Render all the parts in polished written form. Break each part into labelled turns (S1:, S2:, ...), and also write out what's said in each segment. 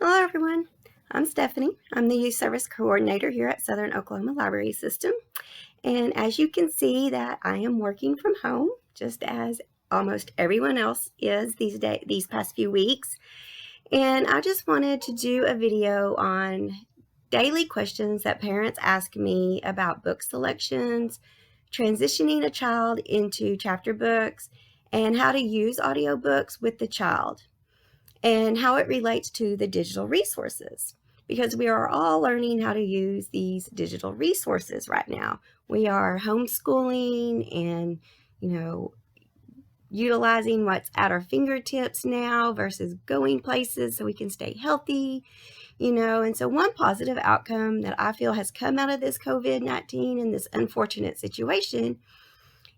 S1: Hello, everyone. I'm Stephanie. I'm the Youth Service Coordinator here at Southern Oklahoma Library System. And as you can see that I am working from home, just as almost everyone else is these past few weeks. And I just wanted to do a video on daily questions that parents ask me about book selections, transitioning a child into chapter books, and how to use audiobooks with the child, and how it relates to the digital resources, because we are all learning how to use these digital resources right now. We are homeschooling and, utilizing what's at our fingertips now versus going places so we can stay healthy, and so one positive outcome that I feel has come out of this COVID-19 and this unfortunate situation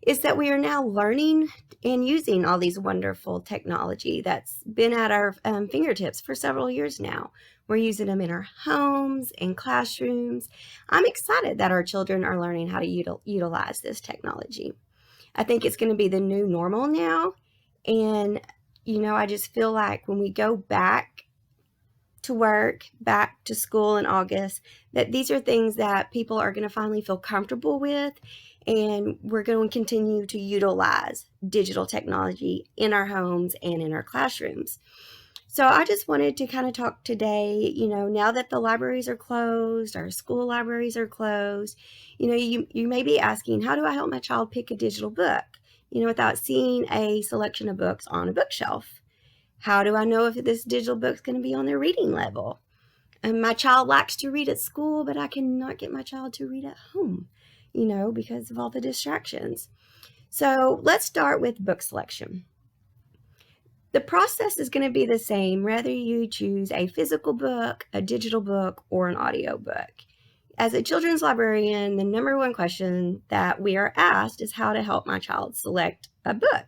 S1: is that we are now learning and using all these wonderful technology that's been at our fingertips for several years now. We're using them in our homes and classrooms. I'm excited that our children are learning how to utilize this technology. I think it's going to be the new normal now. And, I just feel like when we go back to work, back to school in August, that these are things that people are going to finally feel comfortable with, and we're going to continue to utilize digital technology in our homes and in our classrooms. So I just wanted to kind of talk today, now that the libraries are closed, our school libraries are closed, you may be asking, how do I help my child pick a digital book, without seeing a selection of books on a bookshelf? How do I know if this digital book is going to be on their reading level? And my child likes to read at school, but I cannot get my child to read at home, because of all the distractions. So let's start with book selection. The process is going to be the same whether you choose a physical book, a digital book, or an audio book. As a children's librarian, the number one question that we are asked is how to help my child select a book.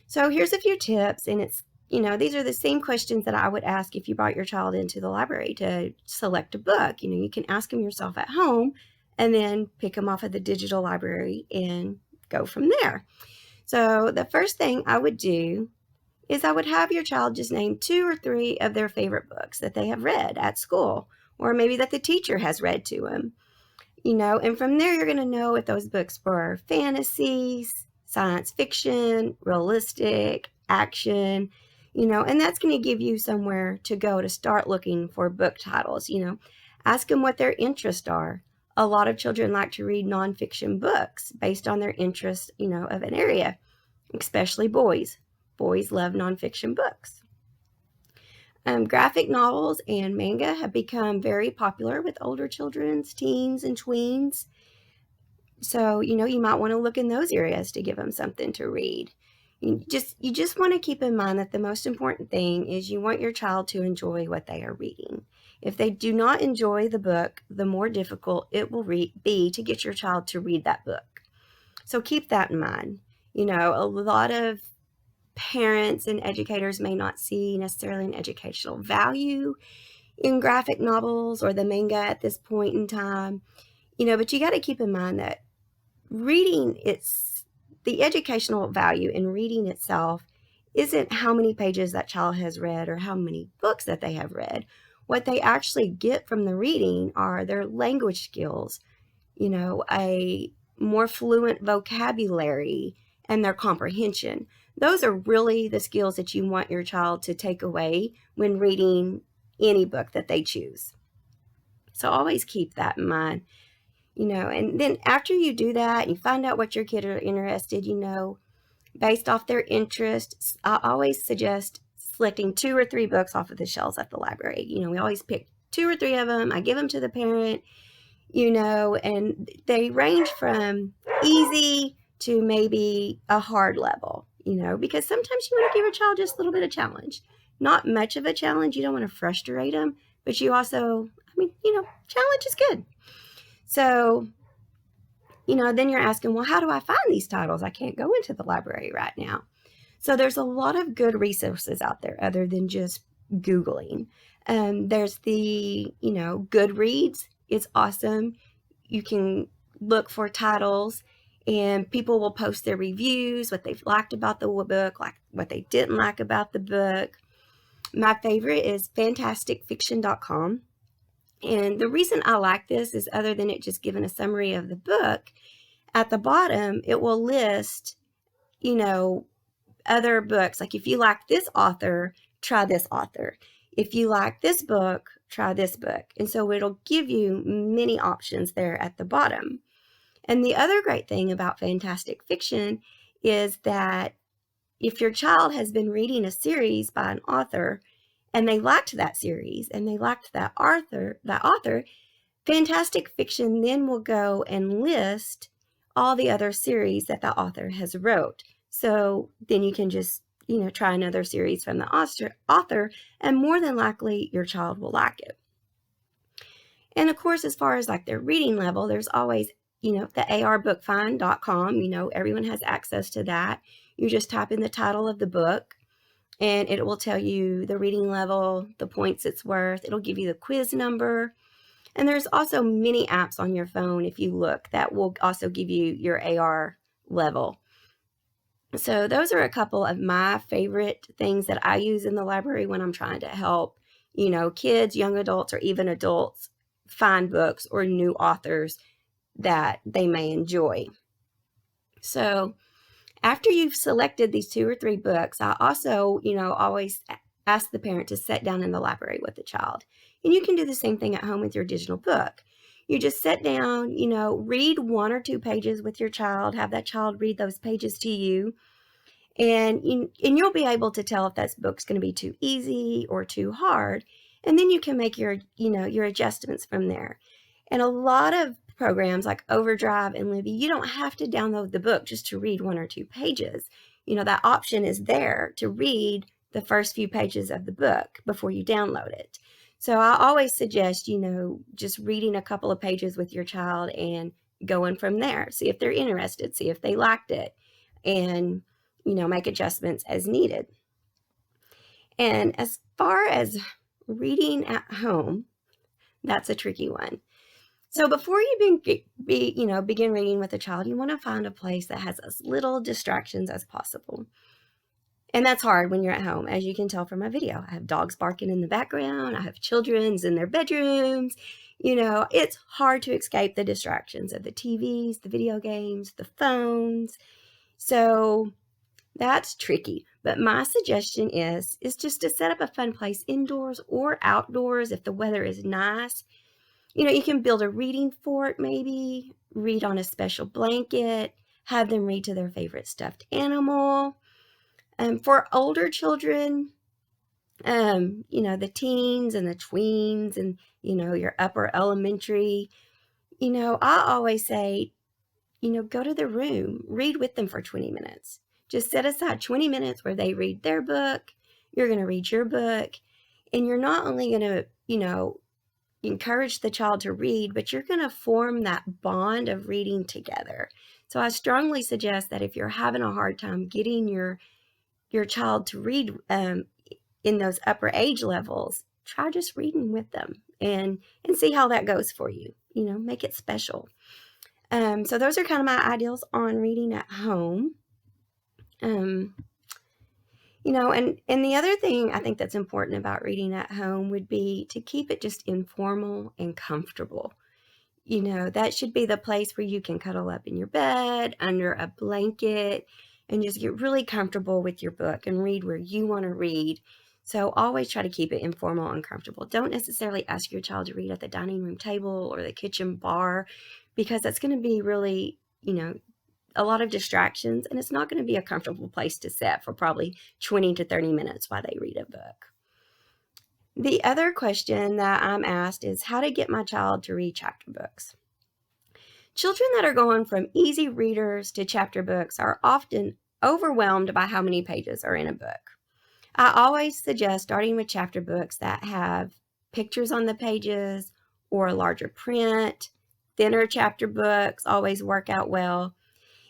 S1: So here's a few tips, and these are the same questions that I would ask if you brought your child into the library to select a book. You can ask them yourself at home and then pick them off of the digital library and go from there. So the first thing I would do is I would have your child just name 2 or 3 of their favorite books that they have read at school, or maybe that the teacher has read to them. And from there you're going to know if those books were fantasies, science fiction, realistic, action, and that's going to give you somewhere to go to start looking for book titles. Ask them what their interests are. A lot of children like to read nonfiction books based on their interest, of an area, especially boys. Boys love nonfiction books. Graphic novels and manga have become very popular with older children's, teens, and tweens. So, you might want to look in those areas to give them something to read. You just want to keep in mind that the most important thing is you want your child to enjoy what they are reading. If they do not enjoy the book, the more difficult it will be to get your child to read that book. So keep that in mind. A lot of parents and educators may not see necessarily an educational value in graphic novels or the manga at this point in time, but you got to keep in mind that reading, the educational value in reading itself isn't how many pages that child has read or how many books that they have read. What they actually get from the reading are their language skills, a more fluent vocabulary, and their comprehension. Those are really the skills that you want your child to take away when reading any book that they choose. So always keep that in mind. And then after you do that, you find out what your kid are interested, based off their interests, I always suggest selecting 2 or 3 books off of the shelves at the library. We always pick 2 or 3 of them. I give them to the parent, and they range from easy to maybe a hard level, because sometimes you want to give a child just a little bit of challenge. Not much of a challenge. You don't want to frustrate them, but you also, challenge is good. So, then you're asking, well, how do I find these titles? I can't go into the library right now. So there's a lot of good resources out there other than just Googling. There's the, Goodreads. It's awesome. You can look for titles and people will post their reviews, what they've liked about the book, like what they didn't like about the book. My favorite is fantasticfiction.com. And the reason I like this is, other than it just giving a summary of the book, at the bottom, it will list, other books. Like, if you like this author, try this author. If you like this book, try this book. And so it'll give you many options there at the bottom. And the other great thing about Fantastic Fiction is that if your child has been reading a series by an author and they liked that series and they liked that author, Fantastic Fiction then will go and list all the other series that the author has wrote. So then you can just, try another series from the author, and more than likely your child will like it. And of course, as far as like their reading level, there's always, the arbookfind.com, everyone has access to that. You just type in the title of the book and it will tell you the reading level, the points it's worth. It'll give you the quiz number. And there's also many apps on your phone, if you look, that will also give you your AR level. So those are a couple of my favorite things that I use in the library when I'm trying to help, kids, young adults, or even adults find books or new authors that they may enjoy. So after you've selected these 2 or 3 books, I also, always ask the parent to sit down in the library with the child. And you can do the same thing at home with your digital book. You just sit down, read 1 or 2 pages with your child, have that child read those pages to you. And you'll be able to tell if that book's going to be too easy or too hard. And then you can make your adjustments from there. And a lot of programs like Overdrive and Libby, you don't have to download the book just to read 1 or 2 pages. That option is there to read the first few pages of the book before you download it. So I always suggest, just reading a couple of pages with your child and going from there. See if they're interested, see if they liked it, and, make adjustments as needed. And as far as reading at home, that's a tricky one. So before you begin reading with a child, you want to find a place that has as little distractions as possible. And that's hard when you're at home, as you can tell from my video. I have dogs barking in the background. I have children's in their bedrooms. It's hard to escape the distractions of the TVs, the video games, the phones. So that's tricky. But my suggestion is just to set up a fun place indoors or outdoors if the weather is nice. You can build a reading fort, maybe, read on a special blanket, have them read to their favorite stuffed animal. For older children, the teens and the tweens and, your upper elementary, I always say, go to the room, read with them for 20 minutes. Just set aside 20 minutes where they read their book, you're going to read your book, and you're not only going to, encourage the child to read, but you're going to form that bond of reading together. So I strongly suggest that if you're having a hard time getting your child to read in those upper age levels, try just reading with them and see how that goes for you. Make it special. So those are kind of my ideals on reading at home. And the other thing I think that's important about reading at home would be to keep it just informal and comfortable. That should be the place where you can cuddle up in your bed, under a blanket, and just get really comfortable with your book and read where you want to read. So always try to keep it informal and comfortable. Don't necessarily ask your child to read at the dining room table or the kitchen bar, because that's going to be really, a lot of distractions, and it's not going to be a comfortable place to sit for probably 20 to 30 minutes while they read a book. The other question that I'm asked is how to get my child to read chapter books. Children that are going from easy readers to chapter books are often overwhelmed by how many pages are in a book. I always suggest starting with chapter books that have pictures on the pages or a larger print. Thinner chapter books always work out well.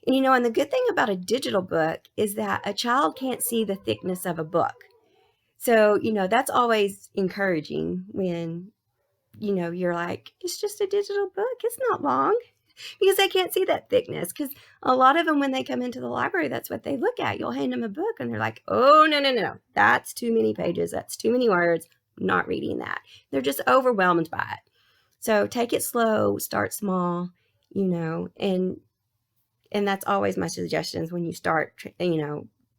S1: And the good thing about a digital book is that a child can't see the thickness of a book. So, that's always encouraging when, you're like, it's just a digital book. It's not long. because they can't see that thickness. Because a lot of them, when they come into the library, that's what they look at. You'll hand them a book and they're like, oh, no, no, no, that's too many pages. That's too many words. I'm not reading that. They're just overwhelmed by it. So take it slow, start small, and that's always my suggestions when you start,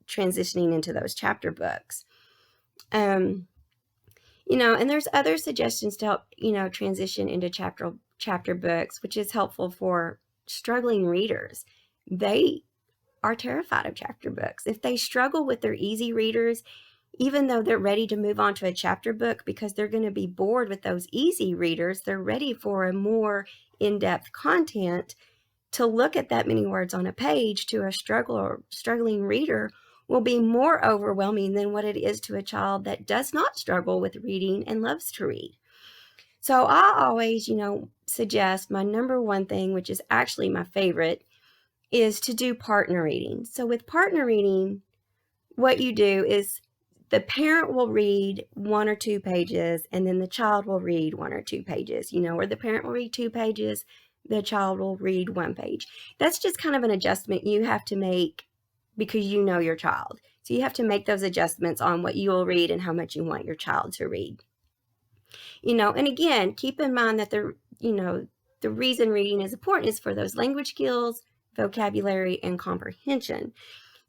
S1: transitioning into those chapter books. And there's other suggestions to help, transition into chapter books, which is helpful for struggling readers. They are terrified of chapter books. If they struggle with their easy readers, even though they're ready to move on to a chapter book because they're going to be bored with those easy readers, they're ready for a more in-depth content. To look at that many words on a page to a struggling reader will be more overwhelming than what it is to a child that does not struggle with reading and loves to read. So I always, suggest my number one thing, which is actually my favorite, is to do partner reading. So with partner reading, what you do is the parent will read 1 or 2 pages, and then the child will read 1 or 2 pages, or the parent will read 2 pages, the child will read 1 page. That's just kind of an adjustment you have to make because you know your child. So you have to make those adjustments on what you will read and how much you want your child to read. And again, keep in mind that the reason reading is important is for those language skills, vocabulary, and comprehension.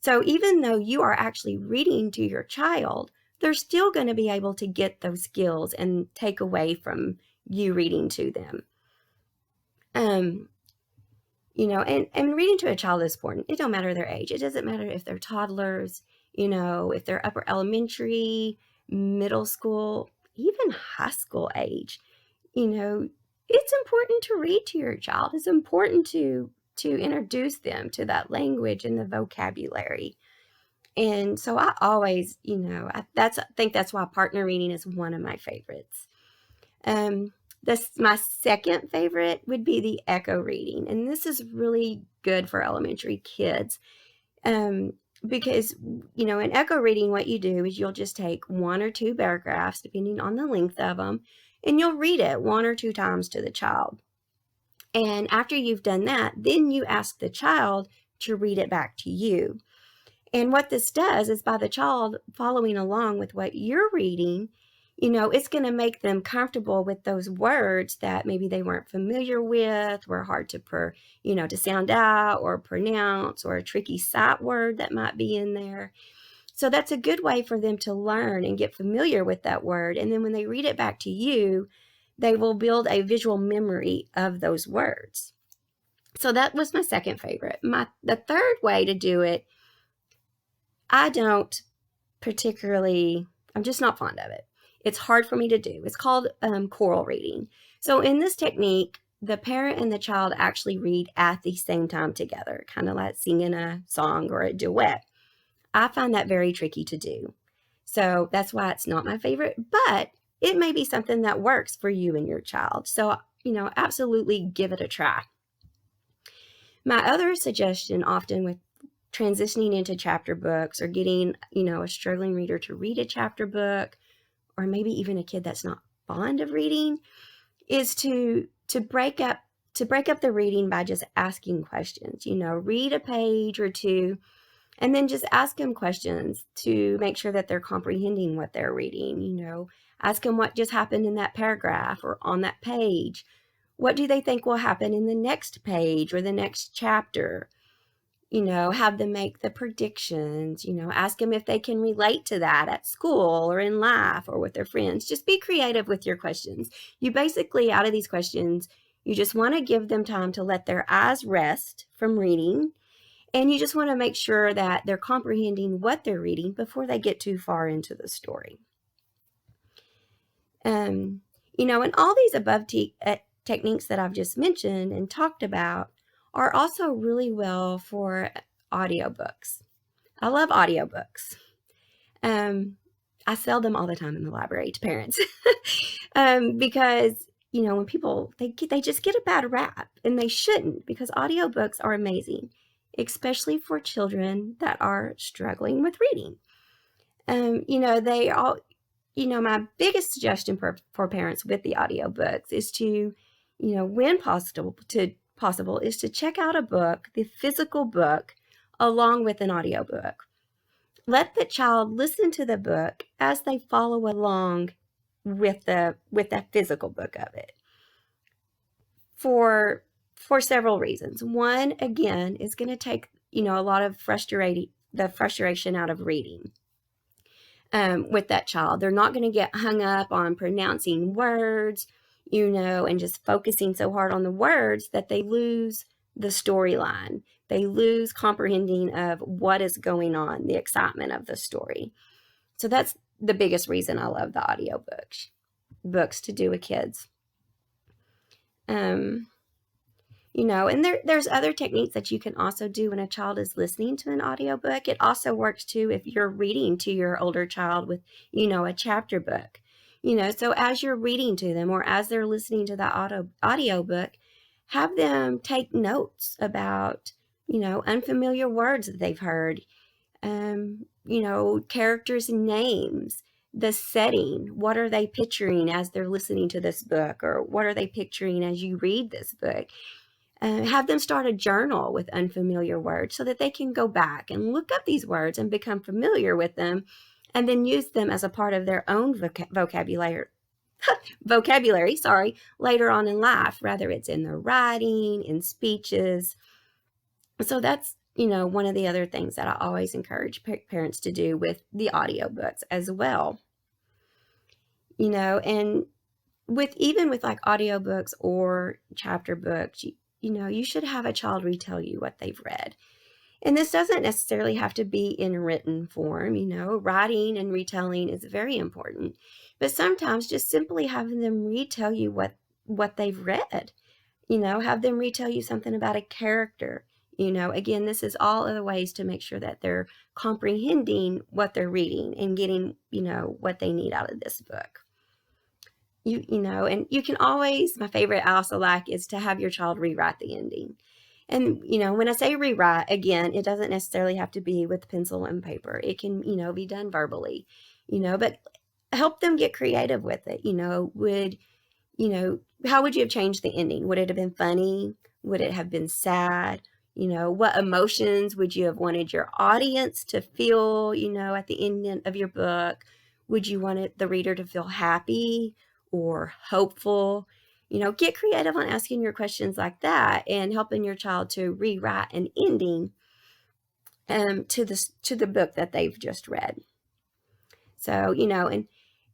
S1: So even though you are actually reading to your child, they're still going to be able to get those skills and take away from you reading to them. And reading to a child is important. It don't matter their age. It doesn't matter if they're toddlers, if they're upper elementary, middle school, even high school age. It's important to read to your child. It's important to introduce them to that language and the vocabulary. And so I always, I think that's why partner reading is one of my favorites. My second favorite would be the echo reading. And this is really good for elementary kids. Because, in echo reading, what you do is you'll just take 1 or 2 paragraphs, depending on the length of them, and you'll read it 1 or 2 times to the child. And after you've done that, then you ask the child to read it back to you. And what this does is by the child following along with what you're reading, it's going to make them comfortable with those words that maybe they weren't familiar with, were hard to to sound out or pronounce, or a tricky sight word that might be in there. So that's a good way for them to learn and get familiar with that word. And then when they read it back to you, they will build a visual memory of those words. So that was my second favorite. The third way to do it, I'm just not fond of it. It's hard for me to do. It's called choral reading. So in this technique, the parent and the child actually read at the same time together, kind of like singing a song or a duet. I find that very tricky to do. So that's why it's not my favorite, but it may be something that works for you and your child. So, absolutely give it a try. My other suggestion often with transitioning into chapter books or getting, a struggling reader to read a chapter book, or maybe even a kid that's not fond of reading, is to break up the reading by just asking questions. Read a page or 2 and then just ask them questions to make sure that they're comprehending what they're reading. Ask them what just happened in that paragraph or on that page. What do they think will happen in the next page or the next chapter? Have them make the predictions, ask them if they can relate to that at school or in life or with their friends. Just be creative with your questions. You basically, out of these questions, you just want to give them time to let their eyes rest from reading. And you just want to make sure that they're comprehending what they're reading before they get too far into the story. And all these above techniques that I've just mentioned and talked about are also really well for audiobooks. I love audiobooks. I sell them all the time in the library to parents because, when people, they just get a bad rap, and they shouldn't, because audiobooks are amazing, especially for children that are struggling with reading. They all, my biggest suggestion for parents with the audiobooks is to, when possible, to possible is to check out a book, the physical book, along with an audiobook. Let the child listen to the book as they follow along with the physical book of it for several reasons. One, again, is going to take a lot of frustration out of reading with that child. They're not going to get hung up on pronouncing words, and just focusing so hard on the words that they lose the storyline. They lose comprehending of what is going on, the excitement of the story. So that's the biggest reason I love the audio books to do with kids. And there's other techniques that you can also do when a child is listening to an audiobook. It also works too if you're reading to your older child with, a chapter book. So as you're reading to them or as they're listening to the audiobook, have them take notes about, unfamiliar words that they've heard, characters' names, the setting. What are they picturing as they're listening to this book, or what are they picturing as you read this book? Have them start a journal with unfamiliar words so that they can go back and look up these words and become familiar with them, and then use them as a part of their own vocabulary later on in life, whether it's in their writing, in speeches. So that's, one of the other things that I always encourage parents to do with the audiobooks as well. And even with like audiobooks or chapter books, you should have a child retell you what they've read. And this doesn't necessarily have to be in written form. Writing and retelling is very important. But sometimes just simply having them retell you what they've read, have them retell you something about a character. Again, this is all of the ways to make sure that they're comprehending what they're reading and getting, what they need out of this book. And you can always, my favorite I also like is to have your child rewrite the ending. And, when I say rewrite, again, it doesn't necessarily have to be with pencil and paper. It can, be done verbally, but help them get creative with it. How would you have changed the ending? Would it have been funny? Would it have been sad? What emotions would you have wanted your audience to feel, at the end of your book? Would you want the reader to feel happy or hopeful? Get creative on asking your questions like that and helping your child to rewrite an ending to the book that they've just read. So,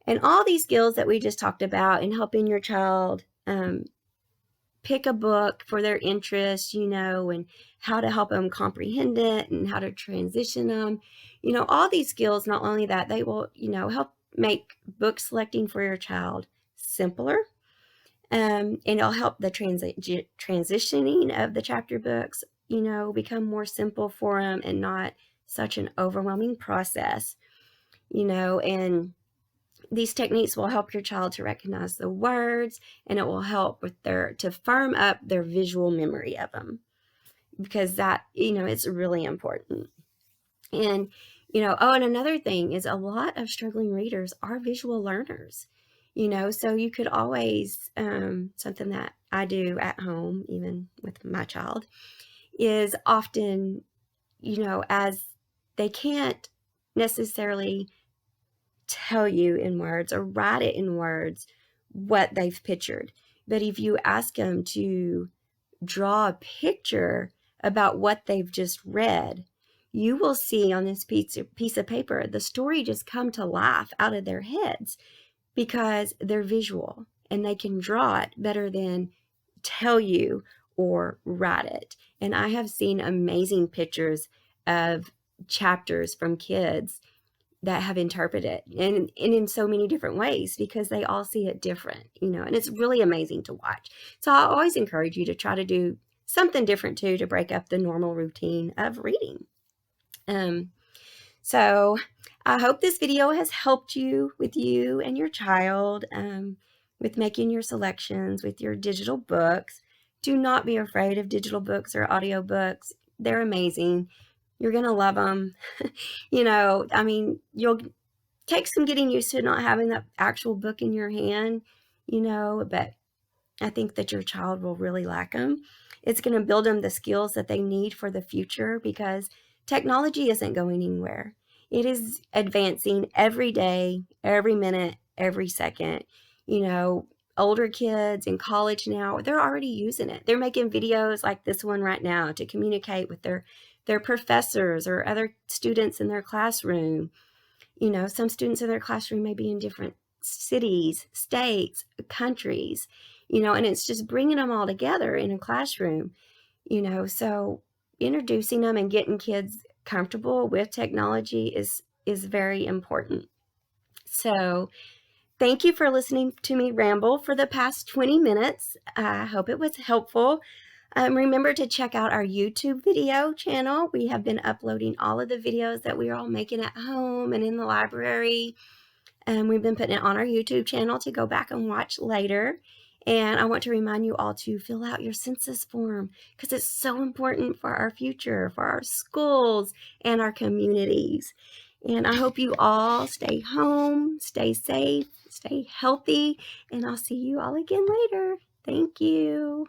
S1: and all these skills that we just talked about and helping your child pick a book for their interest, and how to help them comprehend it and how to transition them. All these skills, not only that, they will, help make book selecting for your child simpler. And it'll help the transitioning of the chapter books, become more simple for them and not such an overwhelming process, and these techniques will help your child to recognize the words, and it will help with to firm up their visual memory of them, because that, it's really important. And, and another thing is a lot of struggling readers are visual learners. So you could always, something that I do at home, even with my child, is often, as they can't necessarily tell you in words or write it in words what they've pictured. But if you ask them to draw a picture about what they've just read, you will see on this piece of paper, the story just come to life out of their heads, because they're visual and they can draw it better than tell you or write it. And I have seen amazing pictures of chapters from kids that have interpreted it and in so many different ways, because they all see it different, and it's really amazing to watch. So I always encourage you to try to do something different too, to break up the normal routine of reading. So I hope this video has helped you and your child with making your selections with your digital books. Do not be afraid of digital books or audiobooks. They're amazing. You're going to love them. You'll take some getting used to not having the actual book in your hand, but I think that your child will really like them. It's going to build them the skills that they need for the future, because technology isn't going anywhere. It is advancing every day, every minute, every second. You know, older kids in college now, they're already using it. They're making videos like this one right now to communicate with their professors or other students in their classroom. You know, some students in their classroom may be in different cities, states, countries, you know, and it's just bringing them all together in a classroom, you know. So introducing them and getting kids comfortable with technology is very important. So thank you for listening to me ramble for the past 20 minutes. I hope it was helpful. Remember to check out our YouTube video channel. We have been uploading all of the videos that we are all making at home and in the library. And we've been putting it on our YouTube channel to go back and watch later. And I want to remind you all to fill out your census form, because it's so important for our future, for our schools and our communities. And I hope you all stay home, stay safe, stay healthy, and I'll see you all again later. Thank you.